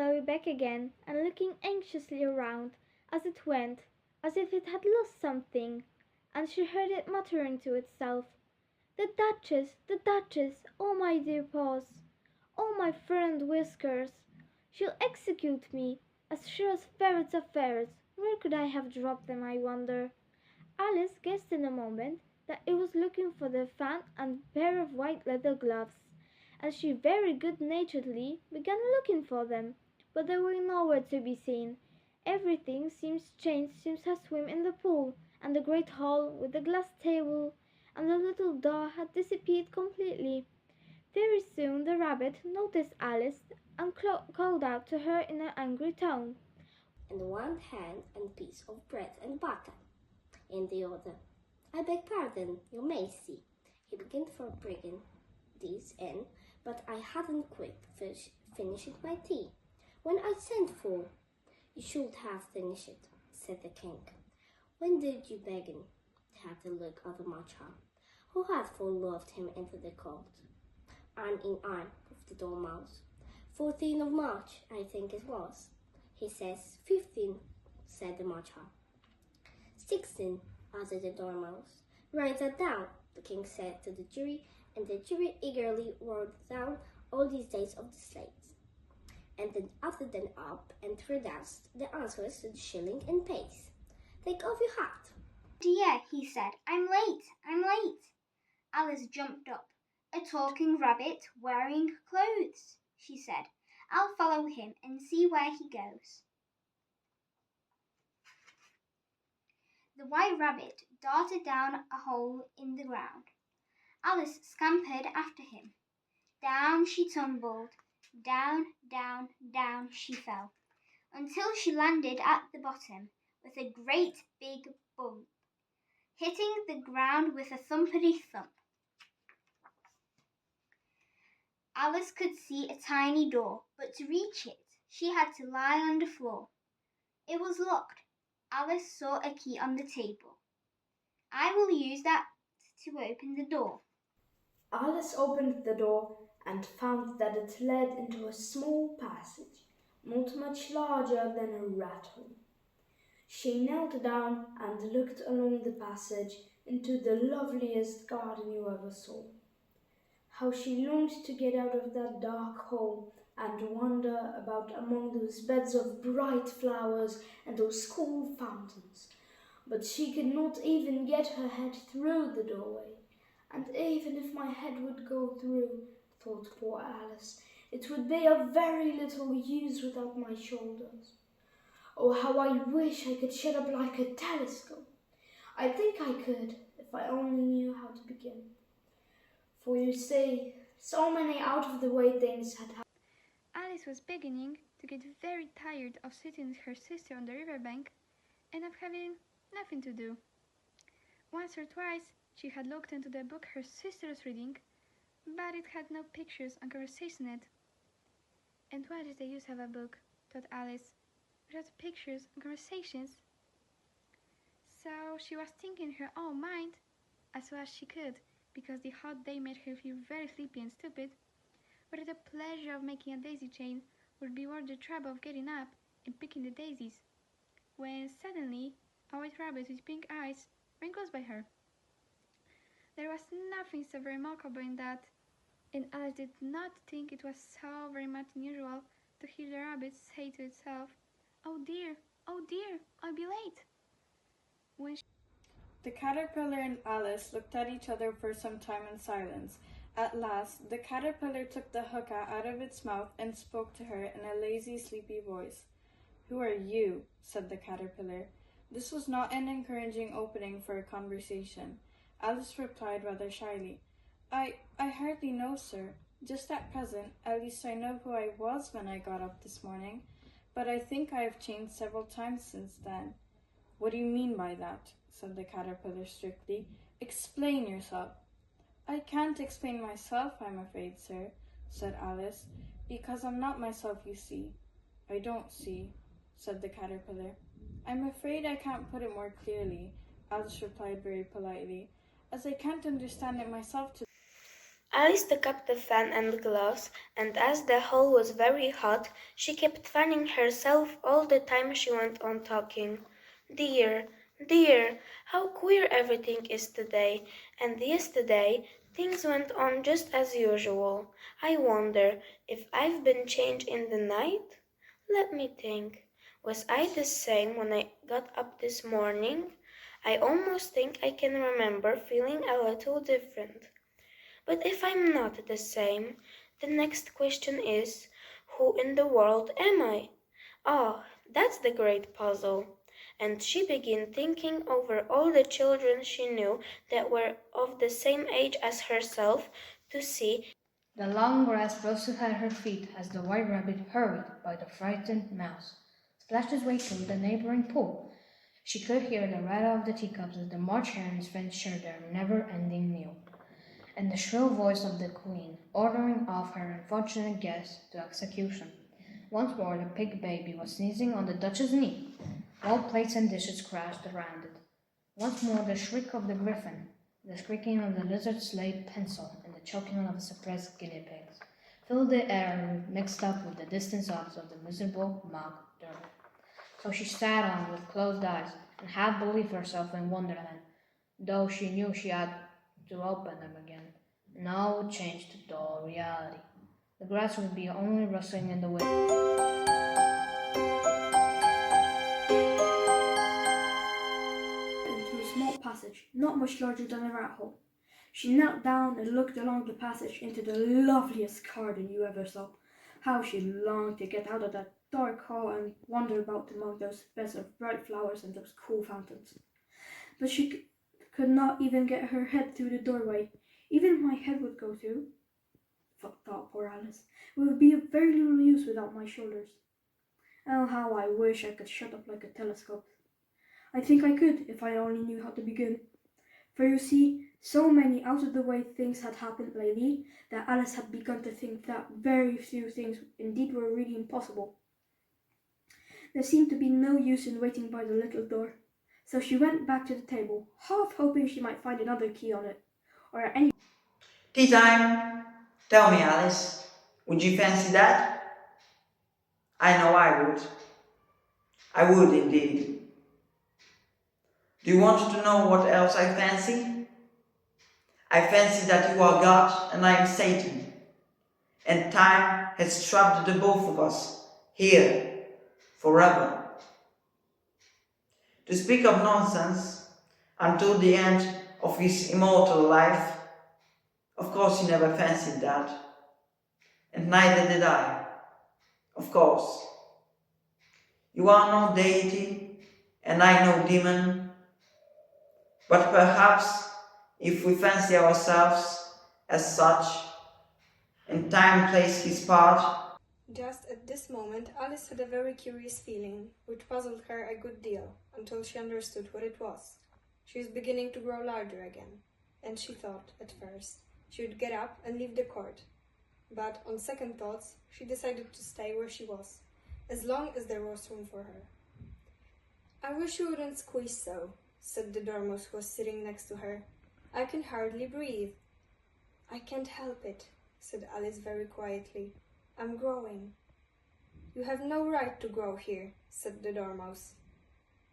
slowly back again and looking anxiously around as it went, as if it had lost something, and she heard it muttering to itself, "The Duchess, the Duchess, oh my dear paws, oh my fur and whiskers, she'll execute me, as sure as ferrets are ferrets. Where could I have dropped them, I wonder?" Alice guessed in a moment that it was looking for the fan and pair of white leather gloves, and she very good-naturedly began looking for them, but they were nowhere to be seen. Everything seems changed since her swim in the pool, and the great hall with the glass table and the little door had disappeared completely. Very soon the rabbit noticed Alice and called out to her in an angry tone, "In the one hand a piece of bread and butter, in the other, I beg pardon, your Majesty." He began for bringing these in, but I hadn't quite finished my tea when I sent for. "You should have finished it," said the king. "When did you begin?" To have the look of a matcha, who had followed him into the court, arm in arm with the Dormouse. 14th of March, I think it was." "He says 15, said the matcha. 16, added the Dormouse. "Write that down," the king said to the jury, and the jury eagerly wrote down all these dates of the slates, and then added them up and pronounced the answers to the shilling and pace. "Take off your hat." "Dear," he said, I'm late. Alice jumped up. "A talking rabbit wearing clothes," she said. "I'll follow him and see where he goes." The white rabbit darted down a hole in the ground. Alice scampered after him. Down she tumbled, down, down, down she fell, until she landed at the bottom with a great big bump, hitting the ground with a thumpity thump. Alice could see a tiny door, but to reach it, she had to lie on the floor. It was locked. Alice saw a key on the table. "I will use that to open the door." Alice opened the door and found that it led into a small passage, not much larger than a rat hole. She knelt down and looked along the passage into the loveliest garden you ever saw. How she longed to get out of that dark hole and wander about among those beds of bright flowers and those cool fountains. But she could not even get her head through the doorway. And even if my head would go through, thought poor Alice, it would be of very little use without my shoulders. Oh, how I wish I could shut up like a telescope. I think I could, if I only knew how to begin. For you see, so many out-of-the-way things had happened. Alice was beginning to get very tired of sitting with her sister on the riverbank and of having nothing to do. Once or twice she had looked into the book her sister was reading, but it had no pictures and conversation in it. And what is the use of a book, thought Alice, without pictures and conversations? So she was thinking in her own mind, as well as she could, because the hot day made her feel very sleepy and stupid, whether the pleasure of making a daisy chain would be worth the trouble of getting up and picking the daisies, when suddenly a white rabbit with pink eyes ran close by her. There was nothing so remarkable in that, and Alice did not think it was so very much unusual to hear the rabbit say to itself, oh dear, I'll be late." The caterpillar and Alice looked at each other for some time in silence. At last, the caterpillar took the hookah out of its mouth and spoke to her in a lazy, sleepy voice. "Who are you?" said the caterpillar. This was not an encouraging opening for a conversation. Alice replied rather shyly, I hardly know, sir. Just at present, at least I know who I was when I got up this morning, but I think I have changed several times since then." "What do you mean by that?" said the caterpillar strictly. "Explain yourself." "I can't explain myself, I'm afraid, sir," said Alice, "because I'm not myself, you see." "I don't see," said the caterpillar. "I'm afraid I can't put it more clearly," Alice replied very politely, "as I can't understand it myself Alice took up the fan and gloves, and as the hall was very hot, she kept fanning herself all the time she went on talking. Dear, dear, how queer everything is today, and yesterday things went on just as usual. I wonder if I've been changed in the night? Let me think. Was I the same when I got up this morning? I almost think I can remember feeling a little different. But if I'm not the same, the next question is, who in the world am I? Ah, that's the great puzzle. And she began thinking over all the children she knew that were of the same age as herself to see. The long grass rose at her feet as the white rabbit hurried by the frightened mouse, splashed his way through the neighboring pool. She could hear the rattle of the teacups as the March Hare's friends shared their never-ending meal, and the shrill voice of the queen ordering off her unfortunate guests to execution. Once more the pig baby was sneezing on the Duchess's knee, while plates and dishes crashed around it. Once more the shriek of the griffin, the squeaking of the lizard's laid pencil, and the choking of the suppressed guinea pigs filled the air mixed up with the distant sobs of the miserable mock turtle. So she sat on with closed eyes and half believed herself in Wonderland, though she knew she had to open them again. No change to dull reality. The grass would be only rustling in the wind. Into a small passage, not much larger than a rat hole. She knelt down and looked along the passage into the loveliest garden you ever saw. How she longed to get out of that dark hall and wander about among those beds of bright flowers and those cool fountains. But she could not even get her head through the doorway. Even if my head would go through, thought poor Alice, it would be of very little use without my shoulders. Oh, how I wish I could shut up like a telescope. I think I could if I only knew how to begin. For you see, so many out-of-the-way things had happened lately that Alice had begun to think that very few things indeed were really impossible. There seemed to be no use in waiting by the little door, so she went back to the table, half hoping she might find another key on it, or any. Tea time! Tell me, Alice, would you fancy that? I know I would. I would indeed. Do you want to know what else I fancy? I fancy that you are God and I am Satan, and time has trapped the both of us here forever. To speak of nonsense, until the end of his immortal life, of course he never fancied that, and neither did I, of course. You are no deity, and I no demon, but perhaps if we fancy ourselves as such, and time plays his part. Just at this moment, Alice had a very curious feeling, which puzzled her a good deal, until she understood what it was. She was beginning to grow larger again, and she thought, at first, she would get up and leave the court. But on second thoughts, she decided to stay where she was, as long as there was room for her. I wish you wouldn't squeeze so, said the Dormouse who was sitting next to her. I can hardly breathe. I can't help it, said Alice very quietly. I'm growing. You have no right to grow here, said the Dormouse.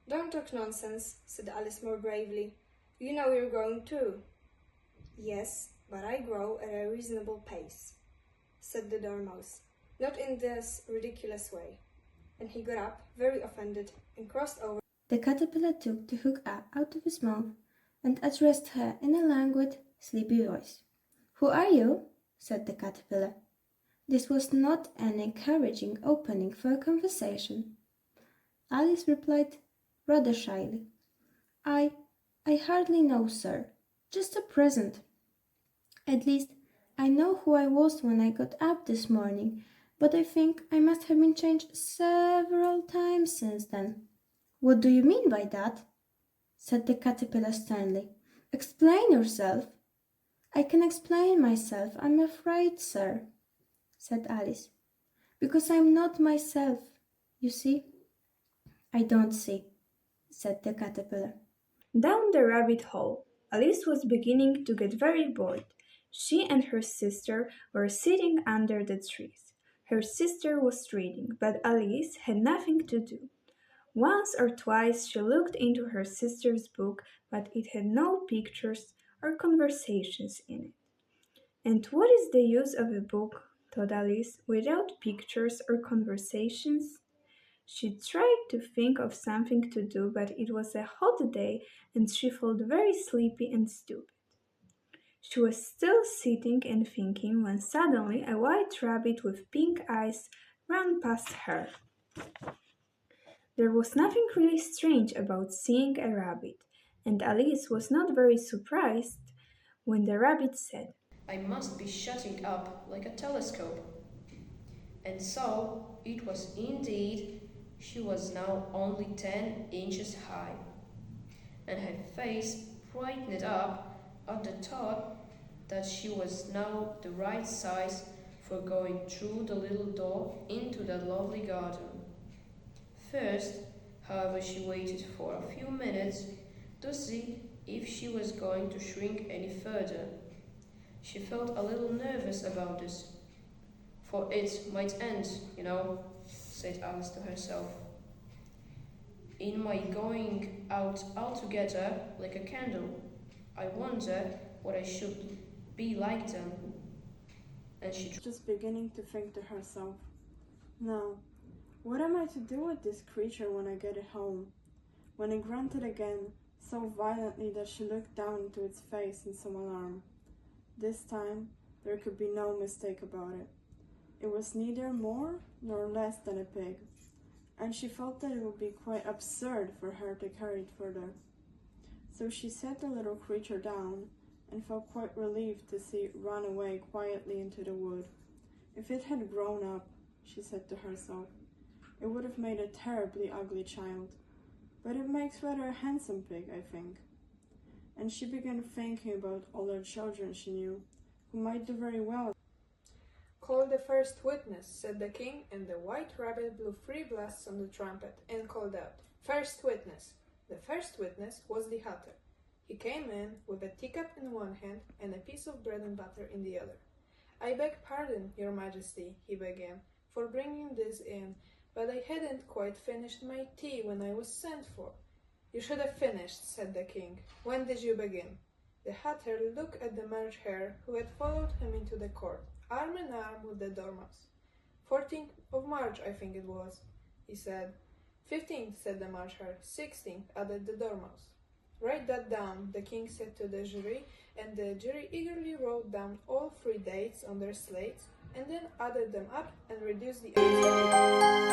Don't talk nonsense, said Alice more bravely. You know you're growing too. Yes, but I grow at a reasonable pace, said the Dormouse, not in this ridiculous way. And he got up, very offended, and crossed over. The caterpillar took the hook out of his mouth and addressed her in a languid, sleepy voice. Who are you? Said the caterpillar. This was not an encouraging opening for a conversation. Alice replied rather shyly. I hardly know, sir. Just a present. At least, I know who I was when I got up this morning, but I think I must have been changed several times since then. What do you mean by that? Said the caterpillar sternly. Explain yourself. I can explain myself, I'm afraid, sir, said Alice, because I'm not myself, you see. I don't see, said the caterpillar. Down the rabbit hole, Alice was beginning to get very bored, She and her sister were sitting under the trees. Her sister was reading, but Alice had nothing to do. Once or twice she looked into her sister's book, but it had no pictures or conversations in it. And what is the use of a book, thought Alice, without pictures or conversations? She tried to think of something to do, but it was a hot day and she felt very sleepy and stupid. She was still sitting and thinking when suddenly a white rabbit with pink eyes ran past her. There was nothing really strange about seeing a rabbit, and Alice was not very surprised when the rabbit said, I must be shutting up like a telescope. And so it was indeed. She was now only 10 inches high, and her face brightened up at the thought that she was now the right size for going through the little door into that lovely garden. First, however, she waited for a few minutes to see if she was going to shrink any further. She felt a little nervous about this, for it might end, said Alice to herself, in my going out altogether like a candle. I wonder what I should be like then. And she Just beginning to think to herself, now, what am I to do with this creature when I get it home? When it grunted again, so violently that she looked down into its face in some alarm. This time, there could be no mistake about it. It was neither more nor less than a pig, and she felt that it would be quite absurd for her to carry it further. So she set the little creature down and felt quite relieved to see it run away quietly into the wood. If it had grown up, she said to herself, it would have made a terribly ugly child, but it makes rather a handsome pig, I think. And she began thinking about all the children she knew, who might do very well. Call the first witness, said the king, and the white rabbit blew 3 blasts on the trumpet and called out, First witness! The first witness was the hatter. He came in with a teacup in one hand and a piece of bread and butter in the other. I beg pardon, your majesty, he began, for bringing this in, but I hadn't quite finished my tea when I was sent for. You should have finished, said the king. When did you begin? The hatter looked at the March hare, who had followed him into the court, arm in arm with the dormouse. 14th of March, I think it was, he said. 15th, said the March hare. 16th, added the dormouse. Write that down, the king said to the jury, and the jury eagerly wrote down all 3 dates on their slates, and then added them up and reduced the answer.